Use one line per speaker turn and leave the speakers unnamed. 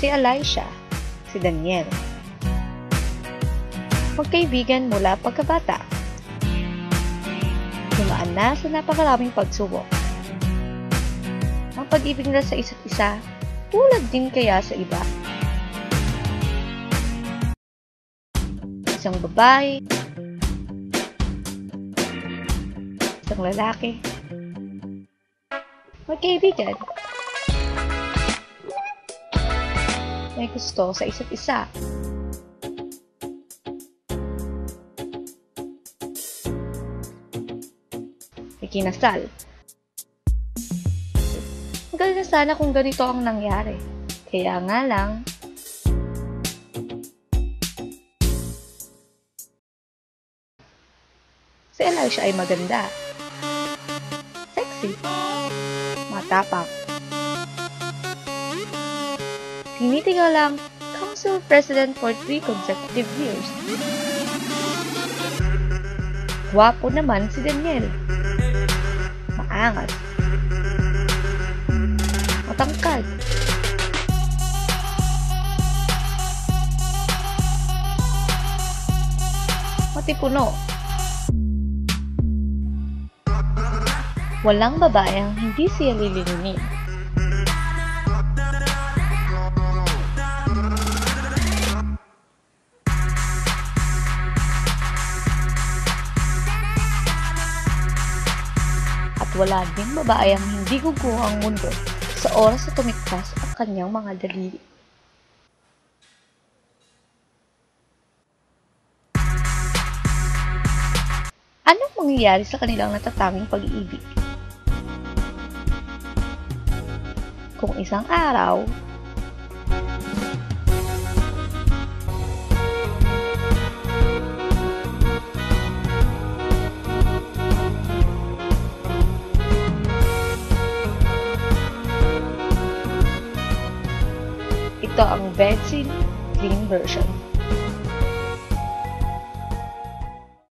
Si Elisha, si Daniel. Magkaibigan mula pagkabata. Dumaan na sa napakaraming pagsubok. Ang pag-ibig nila sa isa't isa, tulad din kaya sa iba. Isang babae, isang lalaki, magkaibigan. May gusto sa isa't isa. May kinasal. Magaling na sana kung ganito ang nangyari. Kaya nga lang, si Elisha ay maganda, sexy, matapang. Tinitigalang council president for 3 consecutive years. Gwapo naman si Daniel. Maangas. Matangkad. Matipuno. Walang babaeng hindi siya lilinunin. At wala ding babae ang hindi guguho ang mundo sa oras na tumiktas ang kanyang mga daliri. Anong mangyayari sa kanilang natatanging pag-iibig? Kung isang araw, ito ang Betsy Clean version.